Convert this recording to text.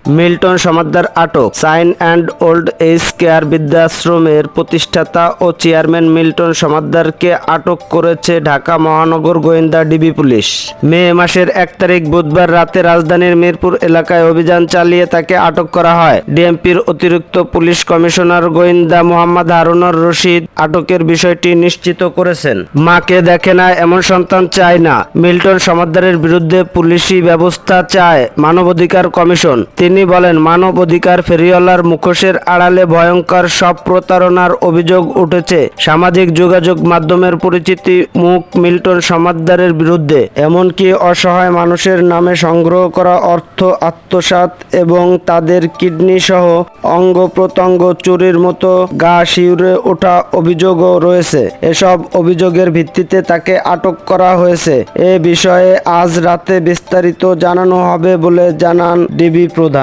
Milton Samaddar আটক। Sign and old age care বৃদ্ধাশ্রমের প্রতিষ্ঠাতা ও চেয়ারম্যান মিল্টন সমাদ্দারকে আটক করেছে ঢাকা মহানগর গোয়েন্দা ডিবি পুলিশ। মে মাসের 1 তারিখ বুধবার রাতে রাজধানীর মিরপুর এলাকায় অভিযান চালিয়ে তাকে আটক করা হয়। ডিএমপির অতিরিক্ত পুলিশ কমিশনার গোয়েন্দা মোহাম্মদ হারুনুর রশিদ আটকের বিষয়টি নিশ্চিত করেছেন। মাকে দেখে না এমন সন্তান চায় না, মিল্টন সমাদ্দারের বিরুদ্ধে পুলিশি ব্যবস্থা চায় মানবাধিকার কমিশন। তিনি বলেন, মানবাধিকার ফেরিওয়ালার মুখোশের আড়ালে ভয়ঙ্কর সব প্রতারণার অভিযোগ উঠেছে। সামাজিক যোগাযোগ মাধ্যমের পরিচিতি মুখ মিল্টন সমাদ্দারের বিরুদ্ধে, এমনকি অসহায় মানুষের নামে সংগ্রহ করা অর্থ আত্মসাৎ এবং তাদের কিডনি সহ অঙ্গ প্রত্যঙ্গ চুরির মতো গা শিউরে ওঠা অভিযোগও রয়েছে। এসব অভিযোগের ভিত্তিতে তাকে আটক করা হয়েছে। এ বিষয়ে আজ রাতে বিস্তারিত জানানো হবে বলে জানান ডিবি প্রধান।